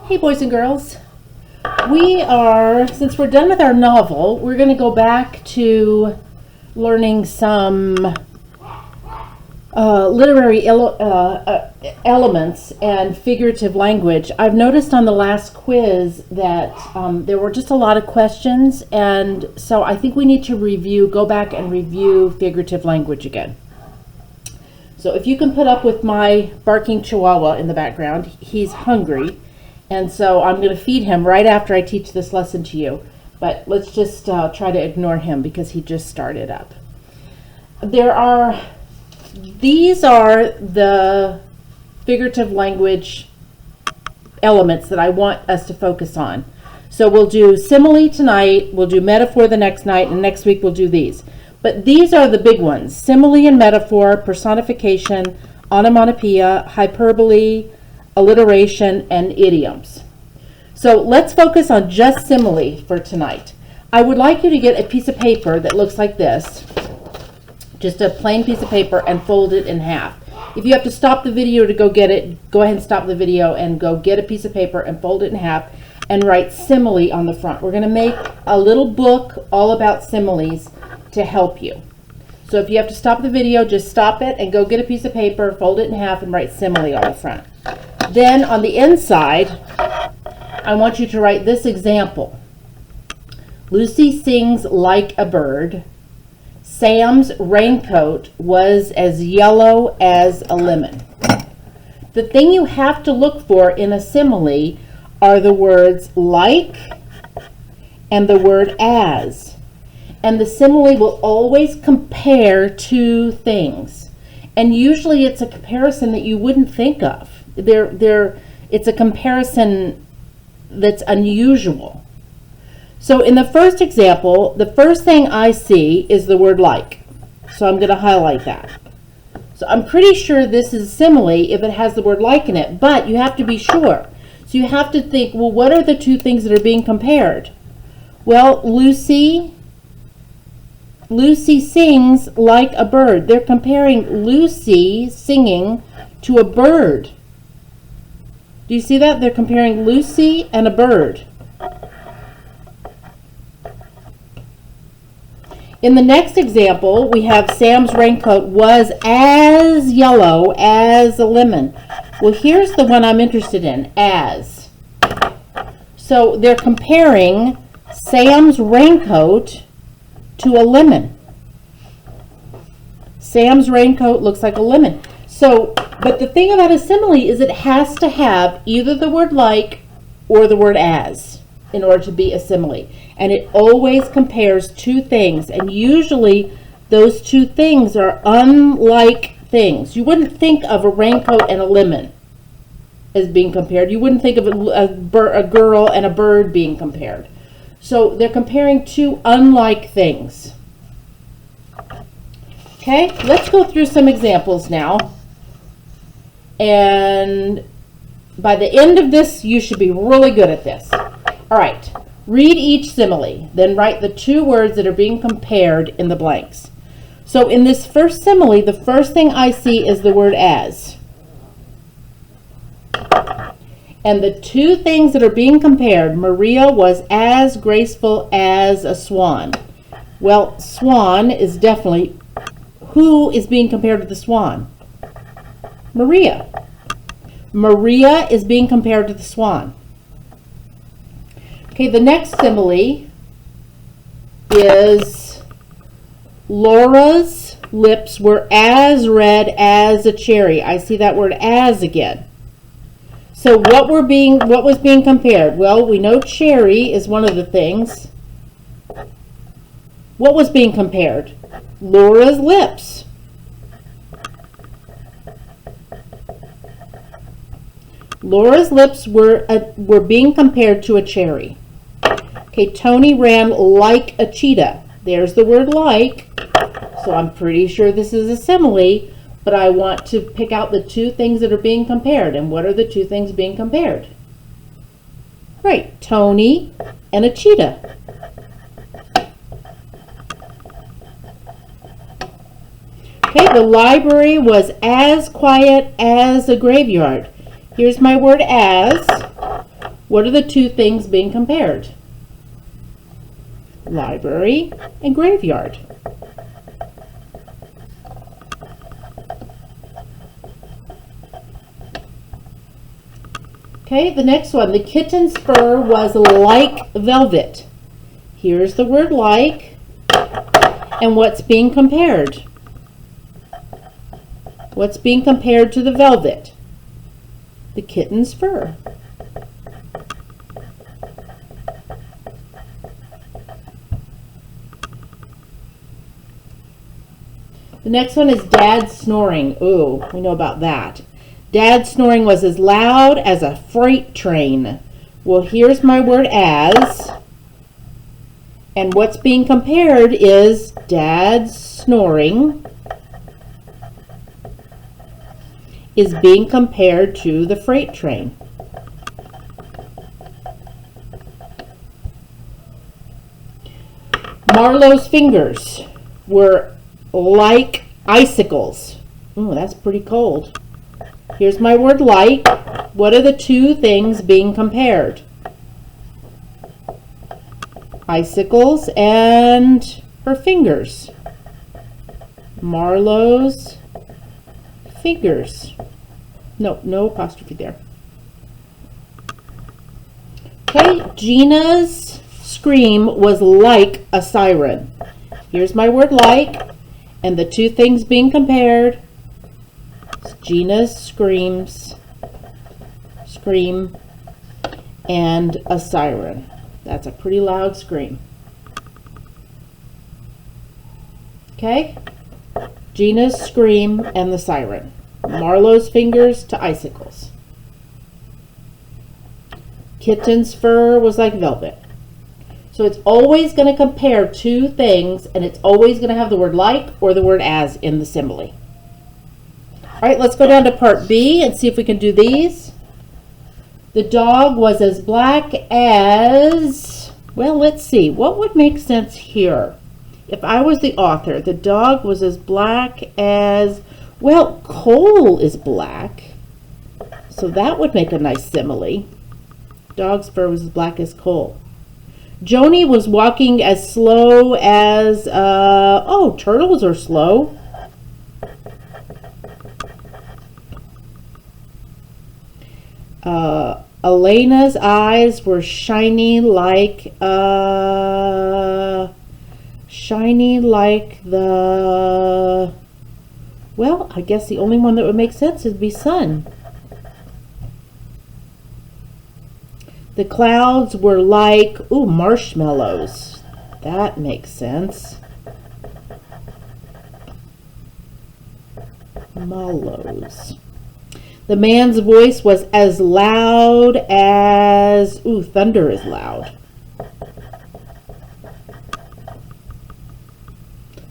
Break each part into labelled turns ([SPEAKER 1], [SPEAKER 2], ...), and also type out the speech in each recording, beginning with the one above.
[SPEAKER 1] Hey boys and girls, since we're done with our novel, we're going to go back to learning some literary elements and figurative language. I've noticed on the last quiz that there were just a lot of questions, and so I think we need to go back and review figurative language again. So if you can put up with my barking chihuahua in the background, he's hungry. And so I'm going to feed him right after I teach this lesson to you. But let's just try to ignore him because he just started up. These are the figurative language elements that I want us to focus on. So we'll do simile tonight, we'll do metaphor the next night, and next week we'll do these. But these are the big ones: simile and metaphor, personification, onomatopoeia, hyperbole, alliteration, and idioms. So let's focus on just simile for tonight. I would like you to get a piece of paper that looks like this, just a plain piece of paper, and fold it in half. If you have to stop the video to go get it, go ahead and stop the video and go get a piece of paper and fold it in half and write simile on the front. We're going to make a little book all about similes to help you. So if you have to stop the video, just stop it and go get a piece of paper, fold it in half, and write simile on the front. Then on the inside, I want you to write this example. Lucy sings like a bird. Sam's raincoat was as yellow as a lemon. The thing you have to look for in a simile are the words like and the word as. And the simile will always compare two things. And usually it's a comparison that you wouldn't think of. It's a comparison that's unusual. So in the first example, the first thing I see is the word like. So I'm going to highlight that. So I'm pretty sure this is a simile if it has the word like in it, but you have to be sure. So you have to think, well, what are the two things that are being compared? Well, Lucy sings like a bird. They're comparing Lucy singing to a bird. Do you see that? They're comparing Lucy and a bird. In the next example, we have Sam's raincoat was as yellow as a lemon. Well, here's the one I'm interested in, as. So they're comparing Sam's raincoat to a lemon. Sam's raincoat looks like a lemon. So, but the thing about a simile is it has to have either the word like or the word as in order to be a simile. And it always compares two things. And usually those two things are unlike things. You wouldn't think of a raincoat and a lemon as being compared. You wouldn't think of a girl and a bird being compared. So they're comparing two unlike things. Okay, let's go through some examples now. And by the end of this, you should be really good at this. All right, read each simile, then write the two words that are being compared in the blanks. So in this first simile, the first thing I see is the word as. And the two things that are being compared, Maria was as graceful as a swan. Well, swan is definitely, who is being compared to the swan? Maria. Maria is being compared to the swan. Okay, the next simile is Laura's lips were as red as a cherry. I see that word as again. So what was being compared? Well, we know cherry is one of the things. What was being compared? Laura's lips. Laura's lips were being compared to a cherry. Okay, Tony ran like a cheetah. There's the word like. So I'm pretty sure this is a simile, but I want to pick out the two things that are being compared. And what are the two things being compared? Right, Tony and a cheetah. Okay, the library was as quiet as a graveyard. Here's my word as. What are the two things being compared? Library and graveyard. Okay, the next one. The kitten's fur was like velvet. Here's the word like. And what's being compared? What's being compared to the velvet? The kitten's fur. The next one is Dad snoring. Ooh, we know about that. Dad snoring was as loud as a freight train. Well, here's my word as. And what's being compared is Dad's snoring is being compared to the freight train. Marlowe's fingers were like icicles. Ooh, that's pretty cold. Here's my word like. What are the two things being compared? Icicles and her fingers. Marlowe's fingers. No apostrophe there. Okay, Gina's scream was like a siren. Here's my word like, and the two things being compared. Gina's scream, and a siren. That's a pretty loud scream. Okay? Gina's scream and the siren. Marlowe's fingers to icicles. Kitten's fur was like velvet. So it's always going to compare two things, and it's always going to have the word like or the word as in the simile. All right, let's go down to part B and see if we can do these. The dog was as black as, well, let's see. What would make sense here? If I was the author, the dog was as black as, well, coal is black. So that would make a nice simile. Dog's fur was as black as coal. Joni was walking as slow as, turtles are slow. Elena's eyes were shiny like the, well, I guess the only one that would make sense would be sun. The clouds were like, marshmallows. That makes sense. Mallows. The man's voice was as loud as, thunder is loud.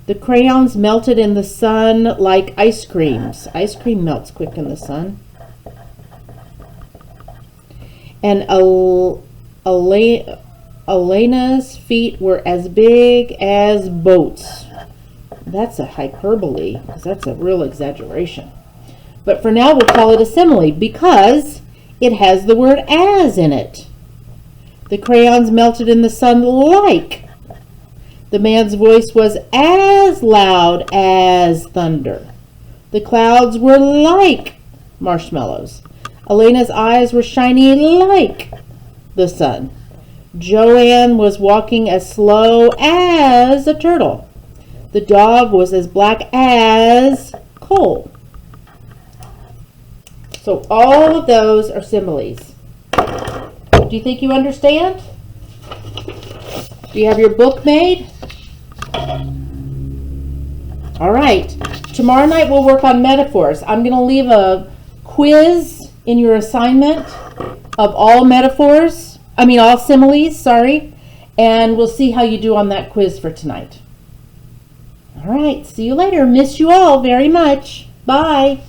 [SPEAKER 1] The crayons melted in the sun like ice creams. Ice cream melts quick in the sun. And Elena's feet were as big as boats. That's a hyperbole, because that's a real exaggeration. But for now, we'll call it a simile because it has the word as in it. The crayons melted in the sun like. The man's voice was as loud as thunder. The clouds were like marshmallows. Elena's eyes were shiny like the sun. Joanne was walking as slow as a turtle. The dog was as black as coal. So all of those are similes. Do you think you understand? Do you have your book made? All right. Tomorrow night we'll work on metaphors. I'm going to leave a quiz in your assignment of all similes, and we'll see how you do on that quiz for tonight. All right. See you later. Miss you all very much. Bye.